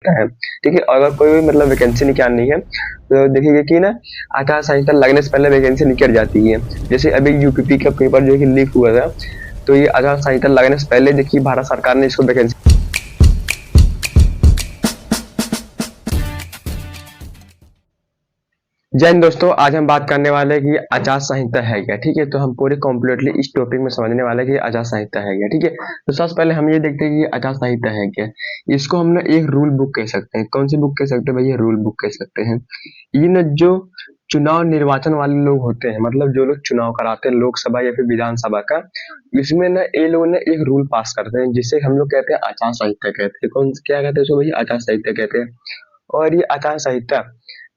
सकता है। ठीक है, अगर कोई भी मतलब वैकेंसी निकालनी है तो देखिए कि ना आचार संहिता लगने से पहले वैकेंसी निकल जाती है। जैसे अभी यूपीपी का पेपर जो है कि लीक हुआ था, तो ये आचार संहिता लगने से पहले देखिए भारत सरकार ने इसको वैकेंसी। जय हिंद दोस्तों, आज हम बात करने वाले हैं कि आचार संहिता है क्या। ठीक है, तो हम पूरे कम्प्लीटली इस टॉपिक में समझने वाले हैं कि आचार संहिता है क्या। ठीक है, तो सबसे पहले हम ये देखते हैं कि आचार संहिता है क्या। इसको हम ना एक रूल बुक कह सकते हैं। कौन सी बुक कह सकते हैं भैया? रूल बुक कह सकते हैं। ये ना जो चुनाव निर्वाचन वाले लोग होते हैं, मतलब जो लोग चुनाव कराते हैं लोकसभा या फिर विधानसभा का, इसमें ना ये लोग ना एक रूल पास करते हैं जिसे हम लोग कहते हैं आचार संहिता कहते हैं। कौन क्या कहते हैं उसको भैया? आचार संहिता कहते हैं। और ये आचार संहिता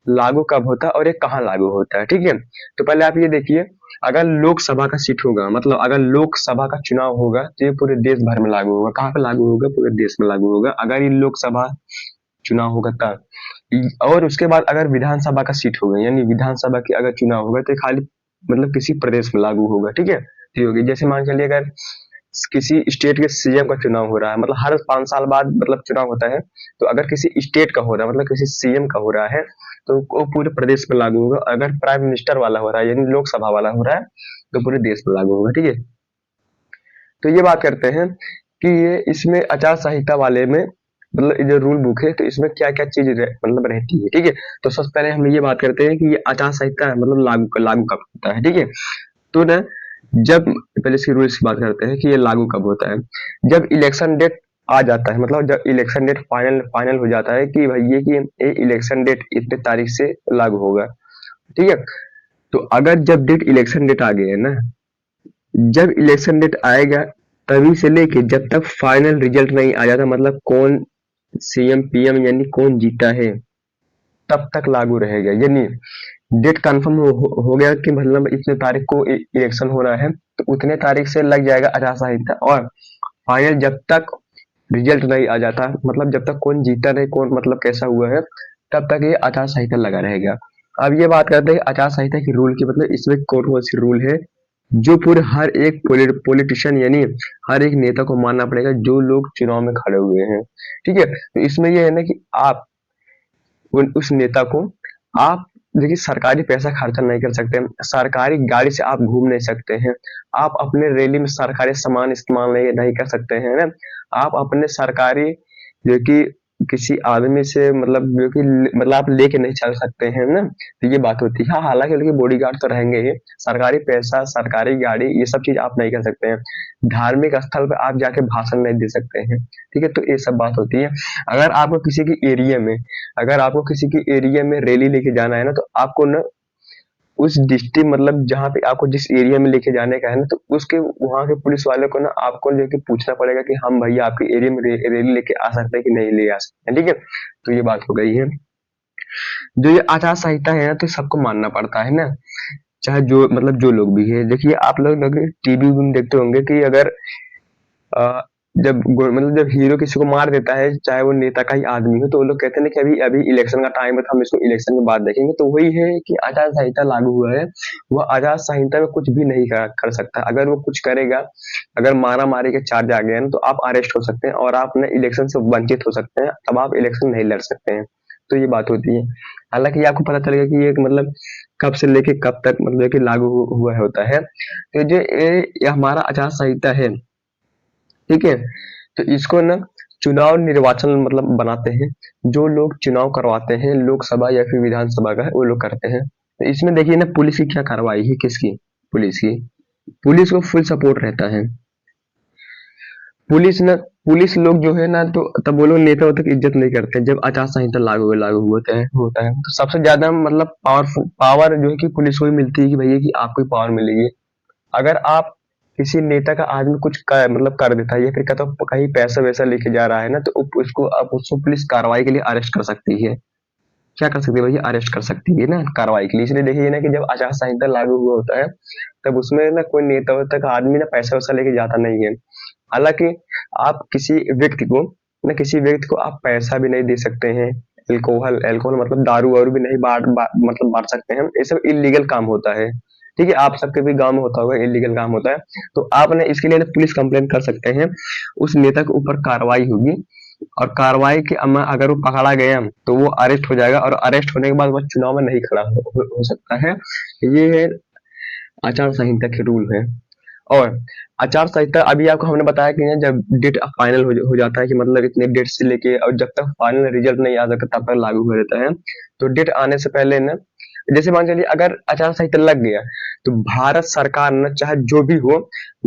लागू कब होता है और ये कहाँ लागू होता है? ठीक है, तो पहले आप ये देखिए, अगर लोकसभा का सीट होगा, मतलब अगर लोकसभा का चुनाव होगा तो ये पूरे देश भर में लागू होगा। कहाँ पे लागू होगा? पूरे देश में लागू होगा अगर ये लोकसभा चुनाव होगा तब। और उसके बाद अगर विधानसभा का सीट होगा, यानी विधानसभा की अगर चुनाव होगा तो ये खाली मतलब किसी प्रदेश में लागू होगा। ठीक है, तो ये होगी। जैसे मान चलिए अगर किसी स्टेट के सीएम का चुनाव हो रहा है, मतलब हर 5 साल बाद मतलब चुनाव होता है, तो अगर किसी स्टेट का हो रहा है, मतलब किसी सीएम का हो रहा है, तो वो पूरे प्रदेश में लागू होगा। अगर प्राइम मिनिस्टर वाला हो रहा है, यानी लोकसभा वाला हो रहा है, तो पूरे देश में लागू होगा। ठीक है, तो ये बात करते हैं कि ये इसमें आचार संहिता वाले में मतलब ये जो रूल बुक है, तो इसमें क्या क्या चीज मतलब रहती है। ठीक है, तो सबसे पहले हम ये बात करते हैं कि ये आचार संहिता मतलब लागू कब होता है। ठीक है, तो ना जब पहले इसके रूल्स की बात करते हैं कि ये लागू कब होता है। जब इलेक्शन डेट आ जाता है, मतलब जब इलेक्शन डेट फाइनल फाइनल हो जाता है कि भाई ये कि ये इलेक्शन डेट इतने तारीख से लागू होगा। ठीक है, तो अगर जब डेट इलेक्शन डेट आ गया है ना, जब इलेक्शन डेट आएगा तभी से लेके जब तक फाइनल रिजल्ट नहीं आ जाता, मतलब कौन सीएम पीएम यानी कौन जीता है, तब तक लागू रहेगा। यानी डेट कंफर्म हो गया कि मतलब इतने तारीख को इलेक्शन होना है, तो उतने तारीख से लग जाएगा आचार संहिता। और फाइनल जब तक रिजल्ट नहीं आ जाता, मतलब जब तक कौन जीता नहीं, कौन मतलब कैसा हुआ है, तब तक ये आचार संहिता लगा रहेगा। अब ये बात करते हैं आचार संहिता की रूल की, मतलब इसमें कौन कौन सी रूल है जो पूरे हर एक पॉलिटिशियन यानी हर एक नेता को मानना पड़ेगा जो लोग चुनाव में खड़े हुए हैं। ठीक है, तो इसमें ये है ना कि आप उस नेता को आप देखिए सरकारी पैसा खर्चा नहीं कर सकते, सरकारी गाड़ी से आप घूम नहीं सकते हैं, आप अपने रैली में सरकारी सामान इस्तेमाल नहीं कर सकते हैं ना, आप अपने सरकारी जो कि किसी आदमी से मतलब जो कि मतलब आप लेके नहीं चल सकते हैं ना, तो ये बात होती है। हाँ, हालांकि उनके बॉडीगार्ड तो रहेंगे ही, सरकारी पैसा सरकारी गाड़ी ये सब चीज आप नहीं कर सकते हैं। धार्मिक स्थल पर आप जाके भाषण नहीं दे सकते हैं। ठीक है, तो ये सब बात होती है। अगर आपको किसी की एरिया में अगर आपको किसी की एरिया में रैली लेके जाना है ना, तो आपको ना उस डिस्ट्रिक्ट मतलब जहाँ पे आपको जिस एरिया में लेके जाने का है ना, तो उसके वहाँ के पुलिस वाले को ना आपको जो है कि पूछना पड़ेगा कि हम भैया आपके एरिया में रैली लेके आ सकते हैं कि नहीं ले आ सकते हैं। ठीक है, तो ये बात हो गई है। जो ये आचार संहिता है ना, तो सबको मानना पड़ता है ना, चाहे जो मतलब जो लोग भी है। देखिए आप लोग टीवी में देखते होंगे कि अगर अ, मतलब जब हीरो किसी को मार देता है, चाहे वो नेता का ही आदमी हो, तो वो लोग कहते हैं ना कि अभी अभी इलेक्शन का टाइम है, तो हम इसको इलेक्शन के बाद देखेंगे। तो वही है कि आचार संहिता लागू हुआ है, वो आचार संहिता में कुछ भी नहीं कर सकता। अगर वो कुछ करेगा, अगर मारा मारी के चार्ज आ गए ना, तो आप अरेस्ट हो सकते हैं और आप ना इलेक्शन से वंचित हो सकते हैं, तब आप इलेक्शन नहीं लड़ सकते हैं। तो ये बात होती है। हालांकि आपको पता चलेगा कि ये मतलब कब से लेके कब तक मतलब कि लागू हुआ होता है। तो जो ये हमारा आचार संहिता है, ठीक है, तो इसको ना चुनाव निर्वाचन मतलब बनाते हैं, जो लोग चुनाव करवाते हैं लोकसभा या फिर विधानसभा का है वो लोग करते हैं। तो इसमें देखिए ना पुलिस की क्या कार्रवाई है, किसकी? पुलिस की। पुलिस को फुल सपोर्ट रहता है। पुलिस ना पुलिस लोग जो है ना, तो तब वो लोग नेताओं तक इज्जत नहीं करते जब आचार संहिता लागू होता है। तो सबसे ज्यादा मतलब पावर जो है कि पुलिस को ही मिलती है कि भैया कि आपको पावर मिलेगी। अगर आप किसी नेता का आदमी कुछ मतलब कर देता है या फिर कहता कहीं पैसा वैसा लेके जा रहा है ना, तो उसको आप उसको पुलिस कार्रवाई के लिए अरेस्ट कर सकती है। क्या कर सकती है भैया? अरेस्ट कर सकती है ना कार्रवाई के लिए। इसलिए देखिए ना कि जब आचार संहिता लागू हुआ होता है, तब उसमें ना कोई नेता वेता का आदमी ना पैसा वैसा लेके जाता नहीं है। हालांकि आप किसी व्यक्ति को आप पैसा भी नहीं दे सकते हैं। एल्कोहल एल्कोहल मतलब दारू वारू भी नहीं मतलब बांट सकते हैं। ये सब इलीगल काम होता है। ठीक है, आप सबके भी गांव में होता होगा, इलीगल काम होता है। तो आप ना इसके लिए ना पुलिस कंप्लेन कर सकते हैं, उस नेता के ऊपर कार्रवाई होगी और कार्रवाई के अगर वो पकड़ा गया तो वो अरेस्ट हो जाएगा, और अरेस्ट होने के बाद वो चुनाव में नहीं खड़ा हो सकता है। ये है आचार संहिता के रूल है। और आचार संहिता अभी आपको हमने बताया कि ना, जब डेट फाइनल हो जाता है कि मतलब इतने डेट से लेके और जब तक फाइनल रिजल्ट नहीं आ सकता तब तक लागू हो जाता है। तो डेट आने से पहले ना, जैसे मान चलिए अगर आचार संहिता लग गया तो भारत सरकार ना चाहे जो भी हो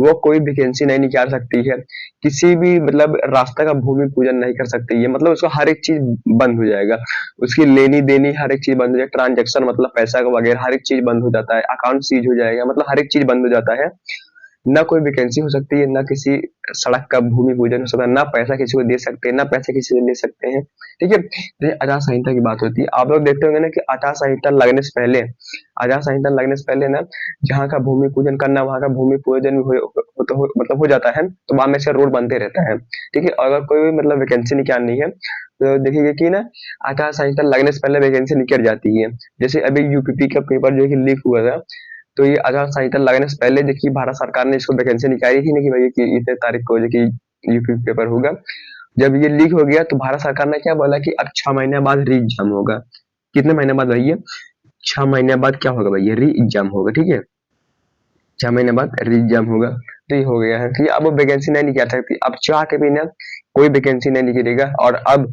वो कोई वैकेंसी नहीं निकाल सकती है, किसी भी मतलब रास्ता का भूमि पूजन नहीं कर सकती है, मतलब उसका हर एक चीज बंद हो जाएगा, उसकी लेनी देनी हर एक चीज बंद हो जाएगी, ट्रांजेक्शन मतलब पैसा का वगैरह हर एक चीज बंद हो जाता है, अकाउंट सीज हो जाएगा, मतलब हर एक चीज बंद हो जाता है। ना कोई वैकेंसी हो सकती है, ना किसी सड़क का भूमि पूजन हो सकता है, ना पैसा किसी को दे सकते हैं, ना पैसे किसी को ले सकते हैं। ठीक है, तो ये आचार संहिता की बात होती है। आप लोग देखते होंगे ना कि आचार संहिता लगने से पहले ना, जहाँ का भूमि पूजन करना वहाँ का भूमि पूजन मतलब हो जाता है, तो वहां में से रोड बनते रहता है। ठीक है, अगर कोई भी मतलब वैकेंसी निकालनी है तो देखिए कि ना, आचार संहिता लगने से पहले वैकेंसी निकल जाती है। जैसे अभी यूपीपी का पेपर जो है कि लीक हुआ था, तो ये आचार संहिता लगने से पहले देखिए भारत सरकार ने इसको वैकेंसी निकाली थी ना कि भाई कि इतने तारीख को जो कि यूपी पेपर होगा। जब ये लीक हो गया तो भारत सरकार ने क्या बोला कि अब 6 महीने बाद री एग्जाम होगा। कितने महीने बाद भैया? 6 महीने बाद क्या होगा भैया? री एग्जाम होगा। ठीक है, 6 महीने बाद री एग्जाम होगा। तो ये हो गया है कि अब वैकेंसी नहीं निकाल सकती, अब चाह के भी ना कोई वैकेंसी नहीं निकलेगा। और अब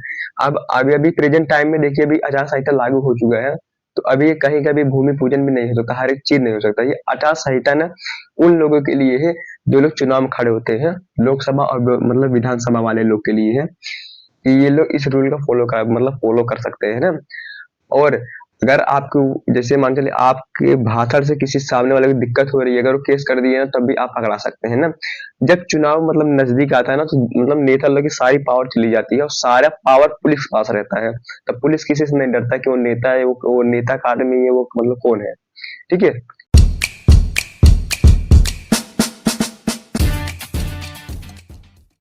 अभी अभी प्रेजेंट टाइम में देखिए अभी आचार संहिता लागू हो चुका है, तो अभी ये कहीं का भी भूमि पूजन भी नहीं हो सकता, हर एक चीज नहीं हो सकता। ये आचार संहिता ना उन लोगों के लिए है जो लोग चुनाव में खड़े होते हैं, लोकसभा और मतलब विधानसभा वाले लोग के लिए है कि ये लोग इस रूल का फॉलो कर सकते हैं ना। और अगर आपको जैसे मान चलिए आपके भाषण से किसी सामने वाले को दिक्कत हो रही है, अगर वो केस कर दिए ना तब भी आप पकड़ा सकते हैं ना। जब चुनाव मतलब नजदीक आता है ना तो मतलब नेता लोग की सारी पावर चली जाती है और सारा पावर पुलिस के पास रहता है। तब पुलिस किसी से नहीं डरता कि वो नेता है, वो नेता का आदमी है, वो मतलब कौन है। ठीक है,